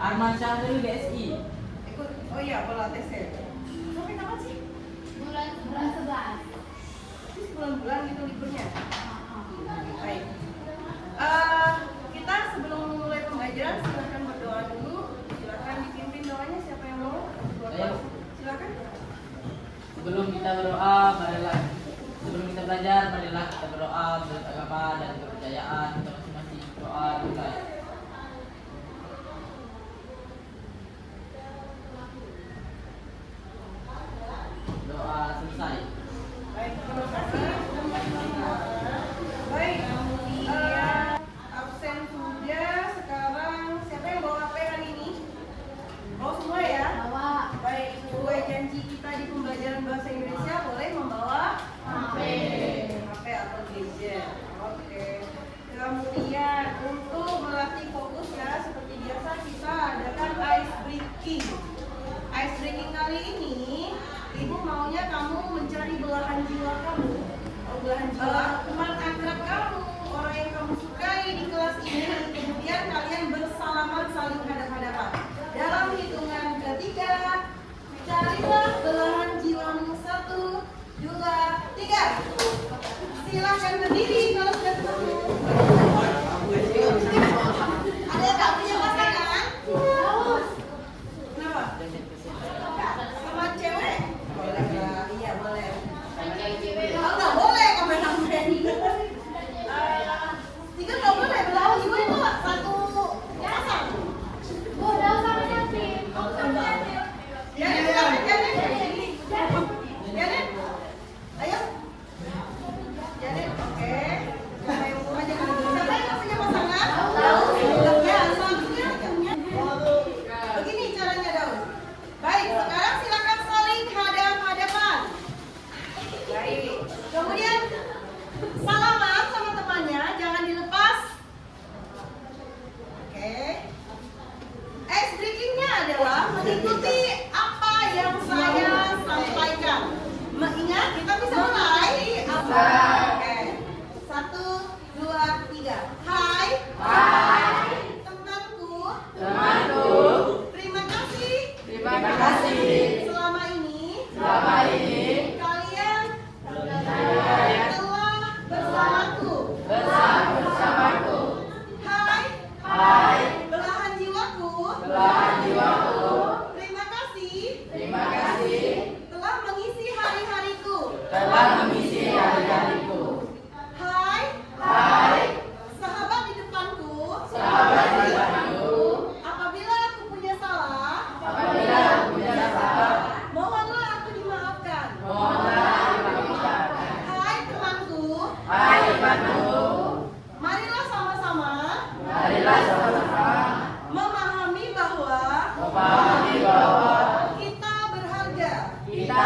Arman Syahri BSI. Ikut, oh iya, pola tes ya. Sampai kapan sih? Bulan 11. Ini bulan-bulan gitu liburnya. Baik. Kita sebelum mulai pembelajaran silakan berdoa dulu. Silakan dipimpin doanya siapa yang mau? Ayo. Silakan. Sebelum kita berdoa, marilah sebelum kita belajar, marilah kita berdoa menurut agama dan kepercayaan kita masing-masing. Doa mulai. Doa selesai. Baik, terima kasih. Baik, absen sudah. Sekarang siapa yang bawa HP hari ini? Bawa semua ya? Bawa Baik, sesuai janji kita di pembelajaran bahasa Indonesia boleh membawa HP. HP atau gadget. Oke. Kemudian untuk melatih fokus ya, seperti biasa kita adakan ice breaking. Ice breaking kali ini, ibu maunya kamu mencari belahan jiwa kamu. Oh, belahan jiwa. Teman akrab kamu, orang yang kamu sukai di kelas ini. Kemudian kalian bersalaman saling hadap-hadapan. Dalam hitungan ketiga, carilah belahan jiwamu. 1, 2, 3. Silahkan berdiri kalau sudah ketemu. Ada tak punya pasangan? Kenapa? Sama cewek? Boleh ya? Iya boleh. Oh nggak boleh kameramen. Tiga nggak boleh. Belahan jiwa itu satu pasang. Udah sama Nanti. Janet, ayo. Janet, oke. Siapa yang mau aja kalau gitu? Siapa yang punya pasangan? Ya, selanjutnya. Begini caranya Daud. Baik, sekarang silakan saling hadap-hadapan. Baik. Kemudian salaman sama temannya, jangan dilepas. Oke. Ice breakingnya adalah mengikuti apa yang saya sampaikan. Mengingat kita bisa mulai. Oke. 1, 2, 3. Hai. Temanku. Terima kasih. Selama ini. Kalian telah bersamaku. Hai. Belahan jiwaku. Terima kasih. Telah mengisi hari-hariku. Hai. Sahabat di depanku. Apabila aku punya salah. Mohonlah aku dimaafkan. Hai temanku. Marilah sama-sama memahami bahwa kita berharga. Kita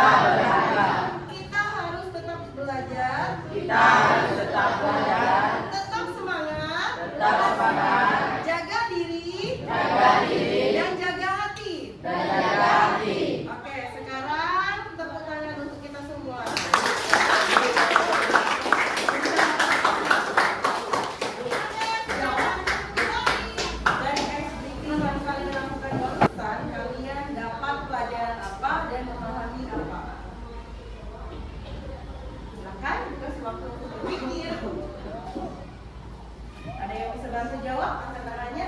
harus tetap belajar. Tetap semangat. Jaga diri. Dan jaga hati. Oke, sekarang tepuk tangan untuk kita semua. Dari ice breaking yang kalian lakukan barusan, kalian dapat pelajaran apa dan memahami apa? Silakan kasih waktu untuk berpikir. Ada yang bisa bantu jawab angkat tangannya?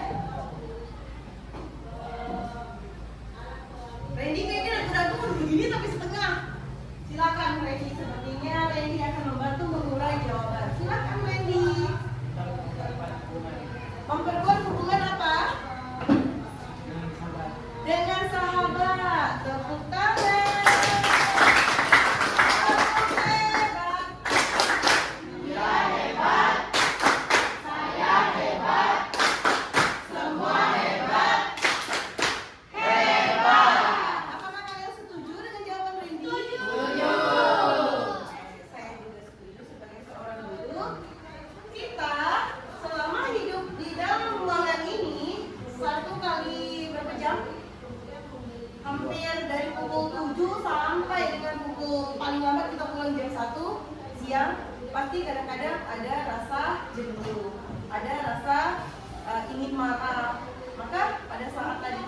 Randy kayaknya ragu-ragu mau begini tapi setengah. Silakan Randy, sepertinya Randy akan membantu mengurai jawaban. Silakan Randy. Memperkuat hubungan apa? Dengan sahabat. Tepuk tangan. Apakah kalian setuju dengan jawaban Randy? Setuju. Saya juga setuju sebagai seorang guru. Kita selama hidup di dalam ruangan ini 1 kali berapa jam? Hampir dari pukul 7 sampai dengan pukul paling lambat kita pulang jam 1 siang. Pasti kadang-kadang ada rasa jenuh, ada rasa ingin marah. Maka pada saat tadi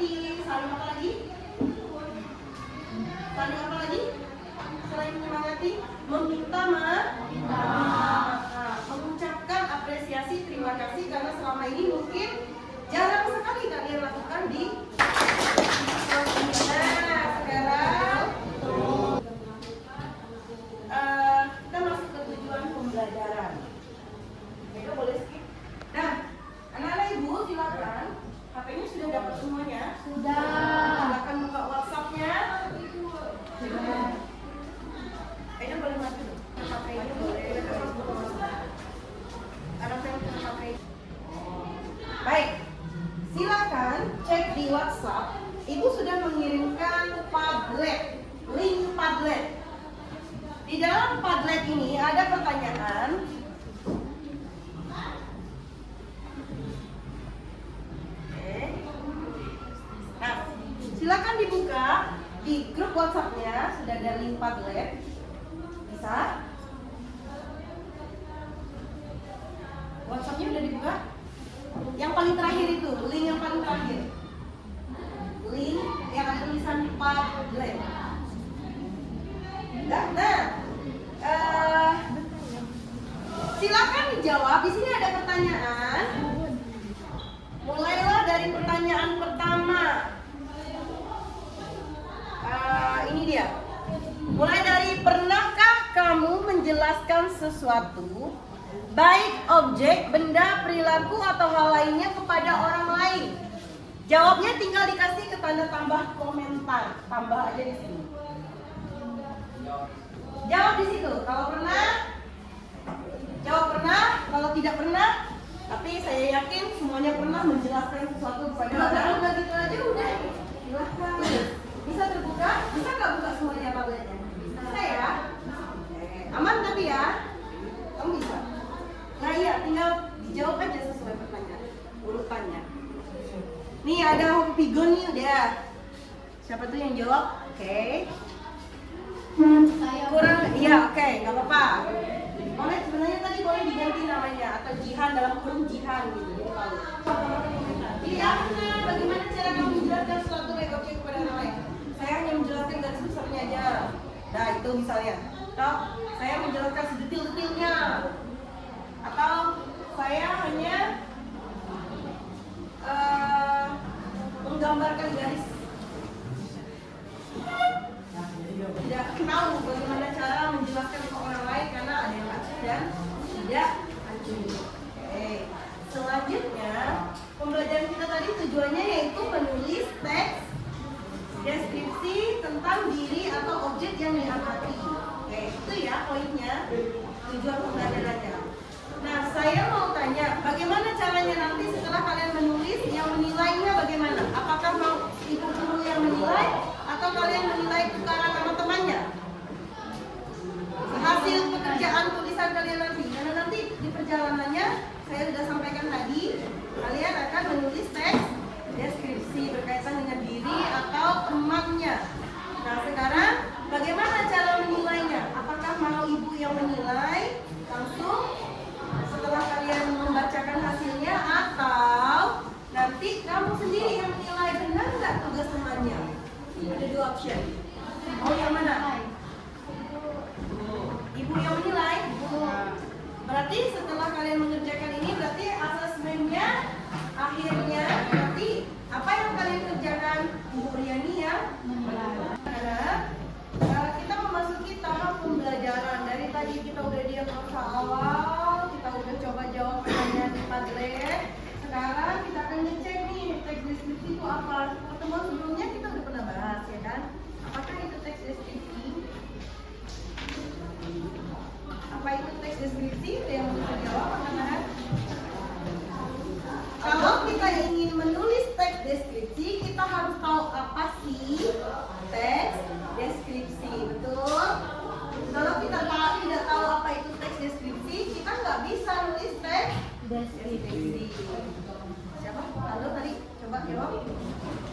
saling apa lagi? Saling apa lagi? Selain menyemangati, meminta maaf, mengucapkan apresiasi terima kasih karena selama ini mungkin jarang sekali kalian lakukan di. Nah, sekarang kita masuk ke tujuan pembelajaran. Mereka boleh skip. Nah, anak-anak ibu silakan. HP-nya sudah dapat semuanya? Sudah. Silakan buka WhatsApp-nya. Aida boleh mati dong. HP-nya boleh. Anak saya punya HP. Baik. Silakan cek di WhatsApp. Ibu sudah mengirimkan Padlet, link Padlet. Di dalam Padlet ini ada pertanyaan. Nah, silakan dibuka di grup WhatsApp-nya, sudah ada link Padlet. Bisa? WhatsApp-nya udah dibuka? Yang paling terakhir itu, link yang paling terakhir. Link yang ada tulisan Padlet. Silakan dijawab. Di sini ada pertanyaan. Mulailah dari pertanyaan pertama. Ini dia. Mulai dari pernahkah kamu menjelaskan sesuatu, baik objek, benda, perilaku atau hal lainnya kepada orang lain? Jawabnya tinggal dikasih ke tanda tambah komentar. Tambah aja di sini. Jawab di situ. Kalau pernah, jawab pernah. Kalau tidak pernah, tapi saya yakin semuanya pernah menjelaskan sesuatu kepada orang. Udah gitu aja udah. Silahkan. Bisa terbuka? Bisa nggak buka semuanya tabletnya? Bisa ya? Aman tapi ya? Kamu bisa? Nah iya, tinggal dijawab aja sesuai pertanyaan urutannya. Nih ada Pigon nih udah. Siapa tuh yang jawab? Oke. Kurang, iya oke, nggak apa-apa. Boleh sebenarnya tadi boleh diganti namanya atau Jihan dalam kurung Jihan gitu. Jadi bagaimana cara kamu menjelaskan suatu baik objek kepada orang lain? Saya hanya menjelaskan garis besarnya aja. Nah itu misalnya. Atau saya menjelaskan sedetil-detilnya. Atau saya hanya menggambarkan garis. Tidak tahu bagaimana cara menjelaskan ke orang lain karena ada yang acur dan tidak acur. Oke. Selanjutnya pembelajaran kita tadi tujuannya yaitu menulis teks deskripsi tentang diri atau objek yang diamati. Oke, itu ya poinnya, tujuan pembelajarannya. Nah, saya mau tanya, bagaimana caranya nanti setelah kalian menulis, yang menilainya bagaimana? Apakah mau ibu guru yang menilai atau kalian menilai tukaran sama temannya? Hasil pekerjaan tulisan kalian nanti, karena nanti di perjalanannya saya sudah sampaikan tadi, kalian akan menulis teks deskripsi berkaitan dengan diri atau temannya. Nah sekarang bagaimana cara menilainya? Apakah mau ibu yang menilai langsung setelah kalian membacakan hasilnya, atau nanti kamu sendiri yang menilai benar nggak tugas temannya? Ada dua option. Mau yang mana? Ibu yang menilai. Berarti setelah kalian mengerjakan ini, berarti asesmennya akhirnya nanti apa yang kalian kerjakan? Ibu Riani yang kita memasuki tahap pembelajaran. Dari tadi kita udah diagnosa awal, kita udah coba jawab pertanyaan di Padlet. Sekarang kita akan ngecek nih teks deskripsi itu apa. Pertemuan sebelumnya kita udah pernah bahas ya kan? Apakah itu teks deskripsi? Apa itu teks deskripsi? Ada yang bisa jawab anak-anak? Kalau kita ingin menulis teks deskripsi, kita harus tahu apa sih teks deskripsi, betul? Kalau kita tidak tahu apa itu teks deskripsi, kita nggak bisa nulis teks deskripsi. Siapa? Halo tadi, coba jawab.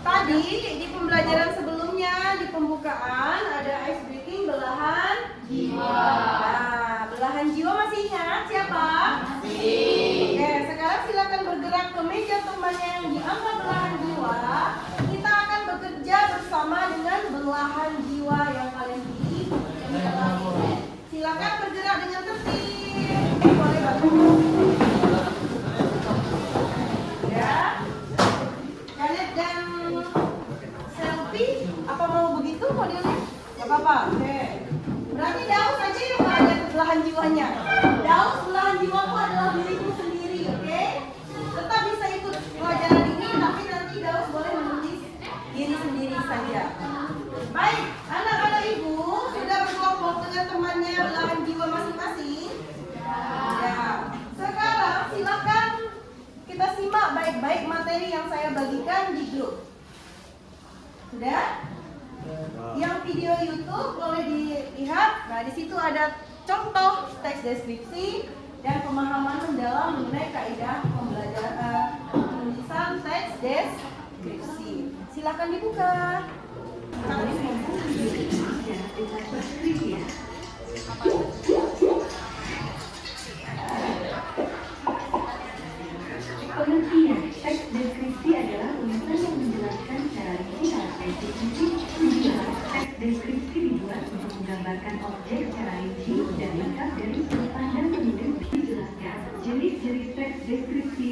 Tadi di pembelajaran sebelumnya di pembukaan ada ice breaking belahan jiwa. Nah, belahan jiwa masih ingat siapa? Masih. Oke, sekarang silakan bergerak ke meja temannya yang diangkat belahan jiwa. Kita belahan jiwa yang kalian pilih. Silakan bergerak dengan tertib. Boleh bantu. Ya. Janet dan Selfie, apa mau begitu modelnya? Gak apa-apa. Oke. Berarti Daus aja yang ada belahan jiwanya. Daus belahan jiwaku adalah milikku sendiri, oke? Tetap bisa ikut pelajaran ini, tapi nanti Daus boleh menulis diri sendiri saja. Baik, anak-anak ibu sudah berkelompok dengan temannya belahan jiwa masing-masing. Ya. Sekarang silakan kita simak baik-baik materi yang saya bagikan di grup. Sudah? Yang video YouTube boleh dilihat. Nah, di situ ada contoh teks deskripsi dan pemahaman mendalam mengenai kaidah pembelajaran penulisan teks deskripsi. Silakan dibuka. Pengertian teks deskripsi adalah tulisan yang menjelaskan secara rinci karakteristik tujuan. Teks deskripsi dibuat untuk menggambarkan objek secara rinci dan lengkap dari sudut pandang penulis. Dijelaskan jenis-jenis teks deskripsi.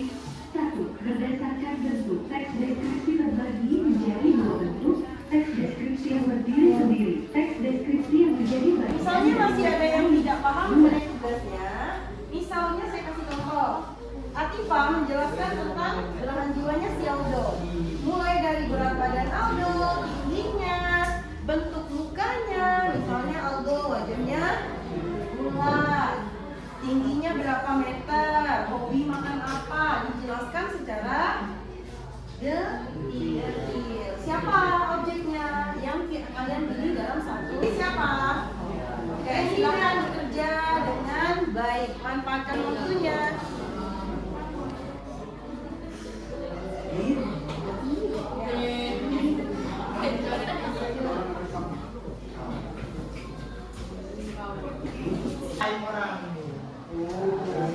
1. Berdasarkan bentuk, teks deskripsi terbagi menjadi dua bentuk. Teks deskripsi yang berdiri sendiri, teks deskripsi yang menjadi bagian. Misalnya masih ada yang tidak paham mengenai tugasnya. Misalnya saya kasih contoh. Atifa menjelaskan tentang belahan jiwanya si Aldo. Mulai dari berat badan Aldo, tingginya, bentuk mukanya. Misalnya Aldo wajahnya bulat, tingginya berapa meter, hobi makan apa, dijelaskan secara detail. Siapa objeknya yang kalian pilih dalam satu? Siapa? Oke, silakan bekerja dengan baik, manfaatkan waktunya.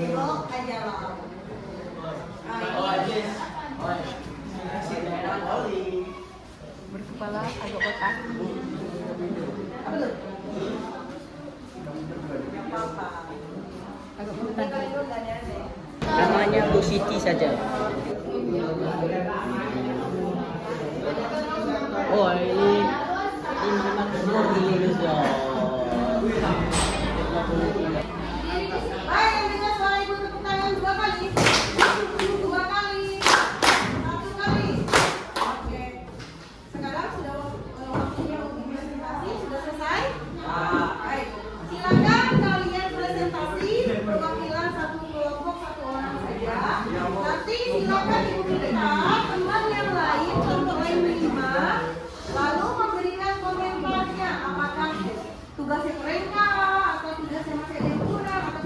Belok aja lah. Berkepala agak kotak. Apa tuh? Gak apa-apa. Agak Ini kotak. kalau itu nggak ada. Namanya Bu Siti saja. Oh, ini memang lulus ya. Baik, yang dengar suara ibu tepuk tangan 2 kali. 2 kali. 1 kali. Oke. Sekarang sudah waktunya untuk presentasi. Sudah selesai? Baik. Silakan kalian presentasi perwakilan satu kelompok 1 orang saja. Nanti silakan ibu minta teman yang lain, kelompok lain menerima, lalu memberikan komentarnya. Apakah tugasnya keren kah? Atau tugasnya masih ada yang kurang? Atau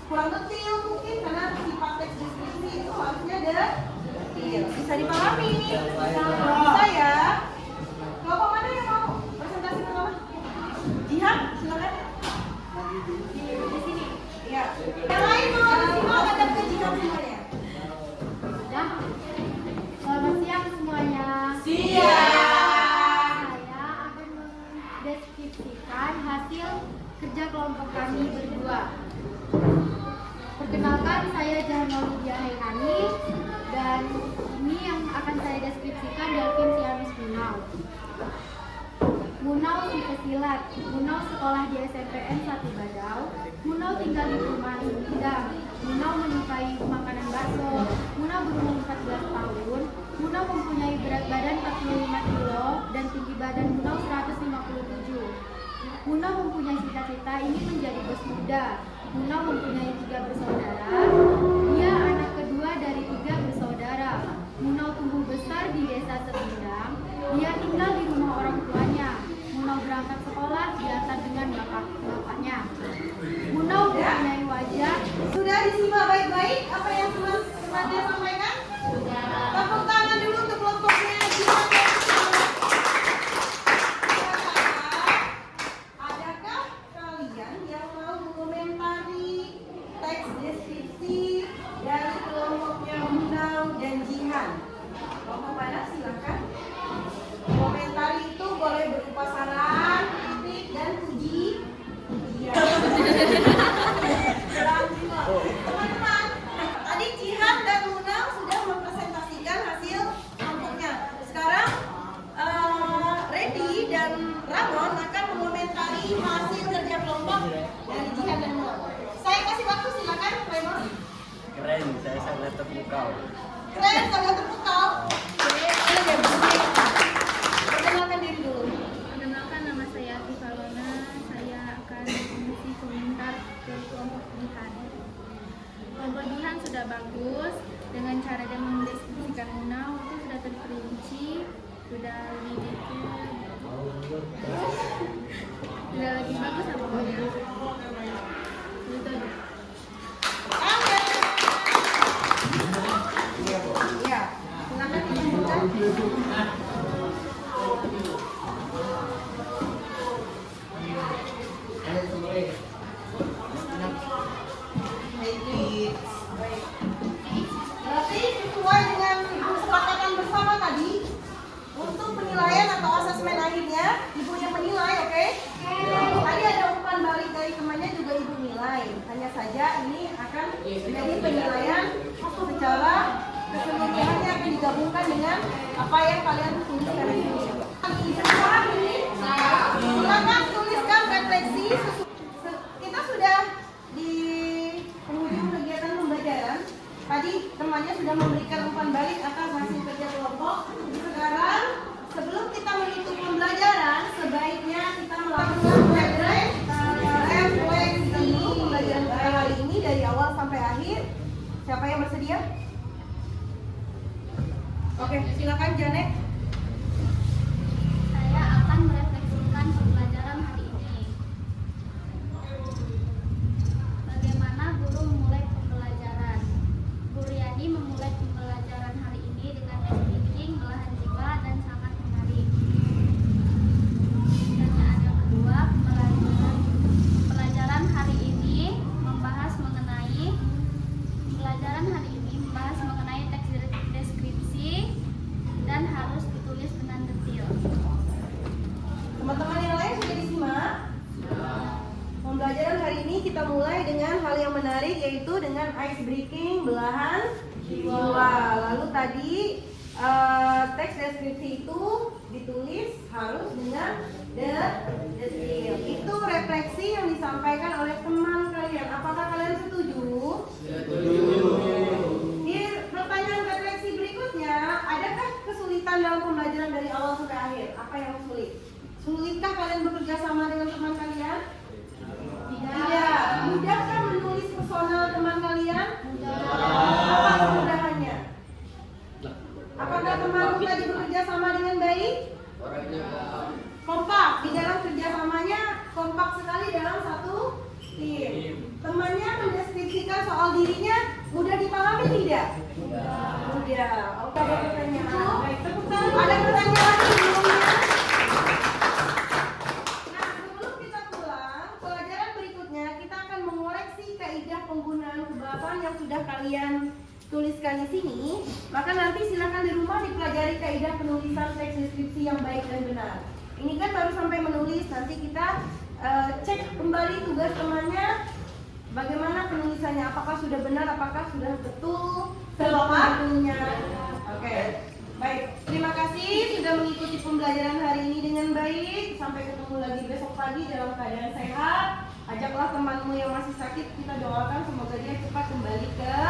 kurang detail mungkin? Karena sifat teks deskripsi itu harusnya detail. Bisa dipahami? Bisa ya? Kelompok mana yang mau presentasi pertama? Jihan, silakan. Di sini. Iya. Yang lain mau disimak ada ke Jihan semuanya? Sudah. Selamat siang semuanya. Siang. Saya akan mendeskripsikan hasil kerja kelompok kami berdua. Perkenalkan, saya Jahanaulia Hairani dan ini yang akan saya deskripsikan Delvin Sianus Munau. Munau tipe silat. Munau sekolah di SMPN 1 Badau. Munau tinggal di perumahan Sumedang. Munau menyukai makanan bakso. Munau berumur 14 tahun. Munau mempunyai berat badan 45 kilo dan tinggi badan Munau 157. Munau mempunyai cita-cita ingin menjadi bos muda. Munau mempunyai 3 bersaudara. Dia anak kedua dari 3 bersaudara. Munau tumbuh besar di desa Semindang. Dia tinggal di rumah orang tuanya. Munau berangkat sekolah diantar dengan bapaknya. Munau mempunyai wajah. Sudah disimak baik-baik apa yang teman-temannya sampaikan? Tepuk tangan dulu untuk kelompoknya. Adakah kalian yang mau mengomentari teks deskripsi dari kelompoknya Munau dan Jihan? Kelompok mana? Silakan. Komentari itu boleh berupa saran sangat terpukau. Keren, sangat terpukau. Oke, ini dia bunyi. Perkenalkan diri dulu. Perkenalkan, nama saya Atifa Lona. Saya akan mengisi komentar ke kelompok Bihan. Kelompok Bihan sudah bagus dengan cara dia mendeskripsikan Munau itu sudah terperinci, sudah lebih detail, sudah lebih bagus lah pokoknya. Itu aja. Iya, silakan dilanjutkan. Berarti sesuai dengan kesepakatan bersama tadi, untuk penilaian atau asesmen akhirnya ibu yang menilai, oke? Tadi ada umpan balik dari temannya juga ibu nilai. Hanya saja ini akan menjadi penilaian secara keseluruhannya akan digabungkan dengan apa yang kalian tuliskan di sini. Paham ini? Silakan tuliskan refleksi. Kita sudah di penghujung kegiatan pembelajaran. Tadi temannya sudah memberikan umpan balik atas hasil kerja kelompok. Sekarang sebelum kita menutup pembelajaran, sebaiknya kita melakukan refleksi pembelajaran kali ini dari awal sampai akhir. Siapa yang bersedia? Oke, silakan Janet. Saya akan merefleksikan pembelajaran hari ini. Bagaimana guru memulai pembelajaran? Bu Riani memulai pembelajaran hari ini dengan speaking, belahan jiwa, dan sangat menarik. Pertanyaan yang kedua, pembelajaran hari ini membahas mengenai teks deskripsi dan harus ditulis dengan detail. Teman-teman yang lain sudah disimak? Pembelajaran hari ini kita mulai dengan hal yang menarik, yaitu dengan ice breaking, belahan jiwa. Lalu tadi teks deskripsi itu ditulis harus dengan detail. Itu refleksi yang disampaikan oleh teman kalian. Apakah kalian setuju? Di pertanyaan refleksi berikutnya, adakah kesulitan dalam pembelajaran dari awal sampai akhir? Apa yang sulit? Sulitkah kalian bekerja sama dengan teman kalian? Tidak. Mudahkah menulis personal teman kalian? Apa kemudahannya? Apakah teman tadi bekerja sama dengan baik? Kompak. Di dalam kerjasamanya kompak sekali dalam satu tim. Temannya mendeskripsikan soal dirinya mudah dipahami tidak? Mudah. Oke, ada pertanyaan. Baik, tepuk tangan. Ada pertanyaan lagi sebelumnya? Nah, sebelum kita pulang, pelajaran berikutnya kita akan mengoreksi kaidah penggunaan kebahasaan yang sudah kalian tuliskan di sini. Maka nanti silakan di rumah dipelajari kaidah penulisan teks deskripsi yang baik dan benar. Ini kan baru sampai menulis, nanti kita cek kembali tugas temannya, bagaimana penulisannya, apakah sudah benar, apakah sudah betul sepatunya. Oke, baik. Terima kasih sudah mengikuti pembelajaran hari ini dengan baik. Sampai ketemu lagi besok pagi dalam keadaan sehat. Ajaklah temanmu yang masih sakit, kita doakan semoga dia cepat kembali ke